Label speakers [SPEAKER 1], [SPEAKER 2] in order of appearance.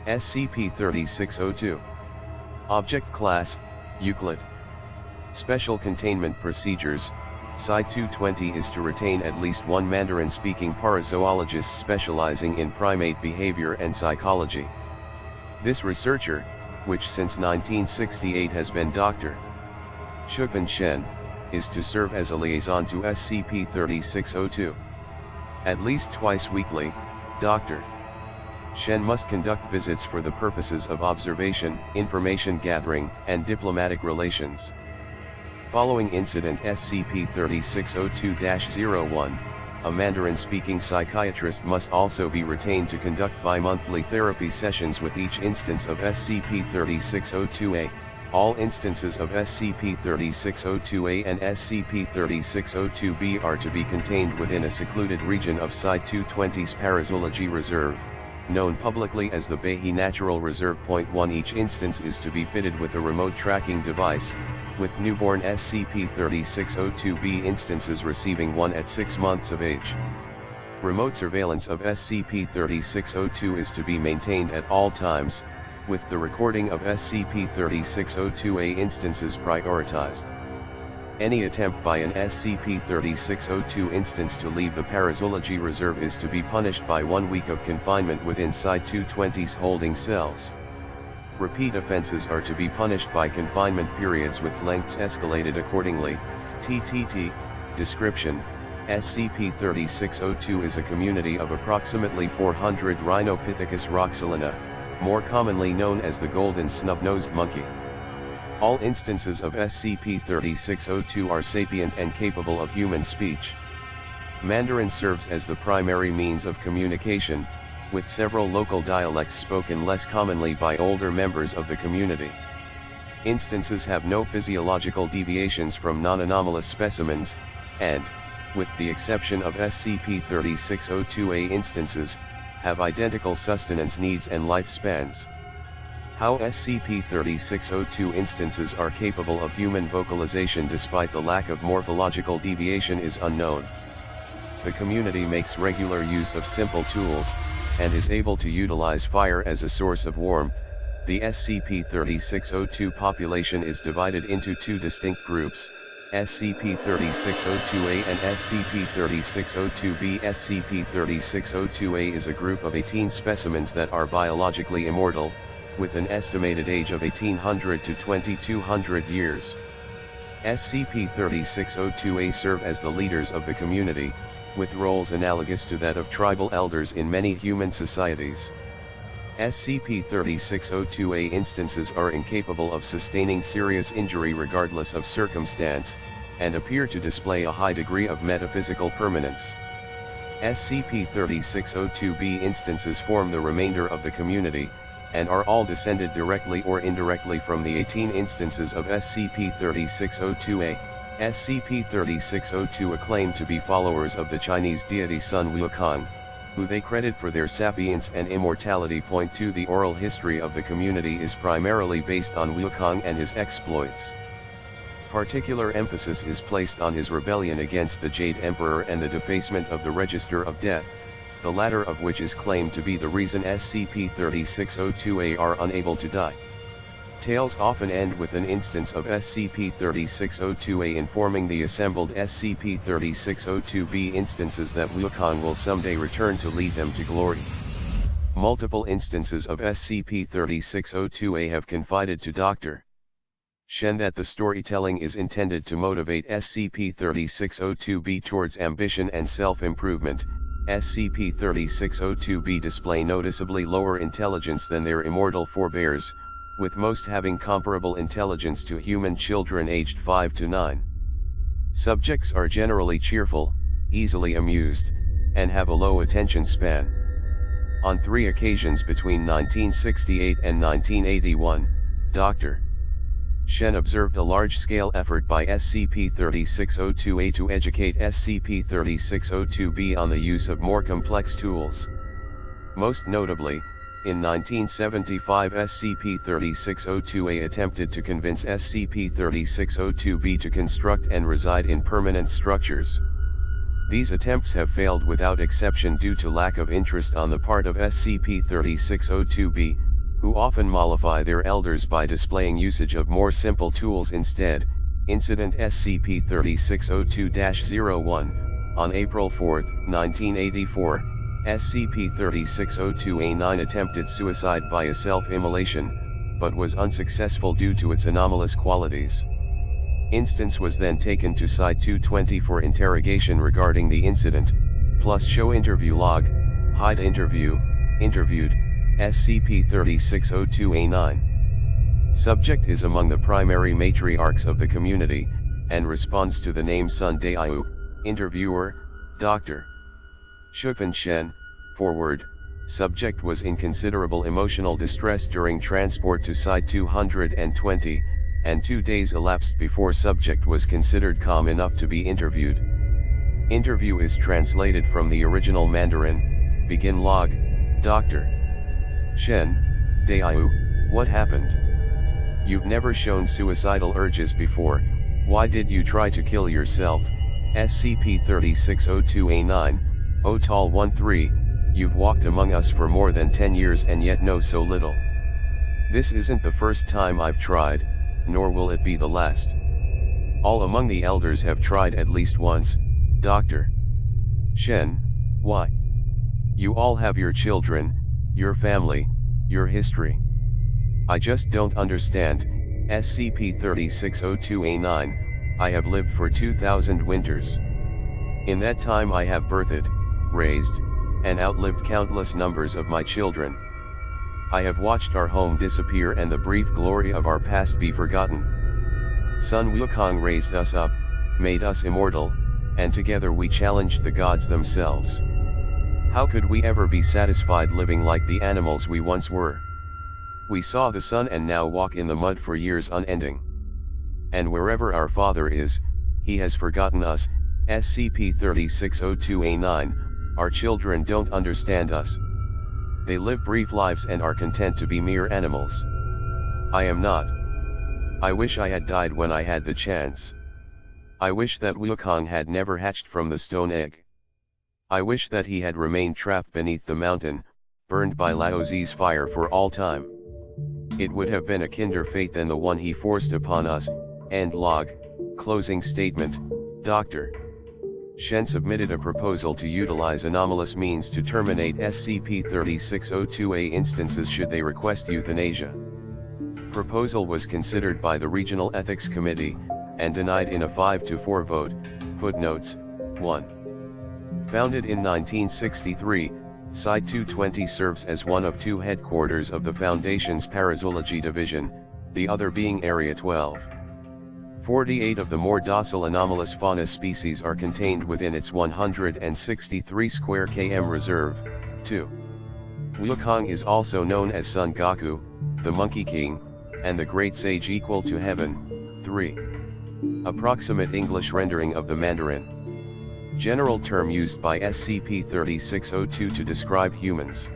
[SPEAKER 1] SCP-3602. Object Class, Euclid. Special Containment Procedures. Site-220 is to retain at least one Mandarin-speaking parazoologist specializing in primate behavior and psychology. This researcher, which since 1968 has been Dr. Shufan Shen, is to serve as a liaison to SCP-3602. At least twice weekly, Dr. Shen must conduct visits for the purposes of observation, information gathering, and diplomatic relations. Following incident SCP-3602-01, a Mandarin-speaking psychiatrist must also be retained to conduct bi-monthly therapy sessions with each instance of SCP-3602-A. All instances of SCP-3602-A and SCP-3602-B are to be contained within a secluded region of Site-220's Parazoology Reserve, known publicly as the Behe Natural Reserve. Point 1. Each instance is to be fitted with a remote tracking device, with newborn SCP-3602-B instances receiving one at 6 months of age. Remote surveillance of SCP-3602 is to be maintained at all times, with the recording of SCP-3602-A instances prioritized. Any attempt by an SCP-3602 instance to leave the Parazoology Reserve is to be punished by 1 week of confinement within Site-220's holding cells. Repeat offenses are to be punished by confinement periods with lengths escalated accordingly. TTT. Description: SCP-3602 is a community of approximately 400 Rhinopithecus roxylana, more commonly known as the golden snub-nosed monkey. All instances of SCP-3602 are sapient and capable of human speech. Mandarin serves as the primary means of communication, with several local dialects spoken less commonly by older members of the community. Instances have no physiological deviations from non-anomalous specimens, and, with the exception of SCP-3602-A instances, have identical sustenance needs and lifespans. How SCP-3602 instances are capable of human vocalization despite the lack of morphological deviation is unknown. The community makes regular use of simple tools, and is able to utilize fire as a source of warmth. The SCP-3602 population is divided into 2 distinct groups, SCP-3602-A and SCP-3602-B. SCP-3602-A is a group of 18 specimens that are biologically immortal, with an estimated age of 1800 to 2200 years. SCP-3602-A serve as the leaders of the community, with roles analogous to that of tribal elders in many human societies. SCP-3602-A instances are incapable of sustaining serious injury regardless of circumstance, and appear to display a high degree of metaphysical permanence. SCP-3602-B instances form the remainder of the community, and are all descended directly or indirectly from the 18 instances of SCP-3602-A. SCP-3602 acclaim to be followers of the Chinese deity Sun Wukong, who they credit for their sapience and immortality. Point 2. The oral history of the community is primarily based on Wukong and his exploits. Particular emphasis is placed on his rebellion against the Jade Emperor and the defacement of the Register of Death, the latter of which is claimed to be the reason SCP-3602-A are unable to die. Tales often end with an instance of SCP-3602-A informing the assembled SCP-3602-B instances that Wukong will someday return to lead them to glory. Multiple instances of SCP-3602-A have confided to Dr. Shen that the storytelling is intended to motivate SCP-3602-B towards ambition and self-improvement. SCP-3602-B display noticeably lower intelligence than their immortal forebears, with most having comparable intelligence to human children aged 5 to 9. Subjects are generally cheerful, easily amused, and have a low attention span. On 3 occasions between 1968 and 1981, Dr. Shen observed a large-scale effort by SCP-3602-A to educate SCP-3602-B on the use of more complex tools. Most notably, in 1975 SCP-3602-A attempted to convince SCP-3602-B to construct and reside in permanent structures. These attempts have failed without exception due to lack of interest on the part of SCP-3602-B, who often mollify their elders by displaying usage of more simple tools instead. Incident SCP-3602-01, on April 4, 1984, SCP-3602-A9 attempted suicide via self-immolation, but was unsuccessful due to its anomalous qualities. Instance was then taken to Site-220 for interrogation regarding the incident, plus show interview log, hide interview, interviewed, SCP-3602-A9. Subject is among the primary matriarchs of the community, and responds to the name Sun Dayu. Interviewer, Dr. Shufan Shen. Forward, subject was in considerable emotional distress during transport to Site-220, and 2 days elapsed before subject was considered calm enough to be interviewed. Interview is translated from the original Mandarin. Begin log, Dr. Shen, Dayu, what happened? You've never shown suicidal urges before, why did you try to kill yourself? SCP-3602-A9, OTAL-13, you've walked among us for more than 10 years and yet know so little. This isn't the first time I've tried, nor will it be the last. All among the elders have tried at least once, Dr. Shen, why? You all have your children, your family, your history. I just don't understand. SCP-3602-A9, I have lived for 2,000 winters. In that time I have birthed, raised, and outlived countless numbers of my children. I have watched our home disappear and the brief glory of our past be forgotten. Sun Wukong raised us up, made us immortal, and together we challenged the gods themselves. How could we ever be satisfied living like the animals we once were? We saw the sun and now walk in the mud for years unending. And wherever our father is, he has forgotten us. SCP-3602-A9, our children don't understand us. They live brief lives and are content to be mere animals. I am not. I wish I had died when I had the chance. I wish that Wukong had never hatched from the stone egg. I wish that he had remained trapped beneath the mountain, burned by Laozi's fire for all time. It would have been a kinder fate than the one he forced upon us. End log. Closing statement. Dr. Shen submitted a proposal to utilize anomalous means to terminate SCP-3602-A instances should they request euthanasia. Proposal was considered by the Regional Ethics Committee, and denied in a 5-4 vote. Footnotes. 1. Founded in 1963, Site-220 serves as one of 2 headquarters of the Foundation's Parazoology Division, the other being Area 12. 48 of the more docile anomalous fauna species are contained within its 163 square km reserve. 2. Wukong is also known as Sun Goku, the Monkey King, and the Great Sage equal to Heaven. 3. Approximate English rendering of the Mandarin. General term used by SCP-3602 to describe humans.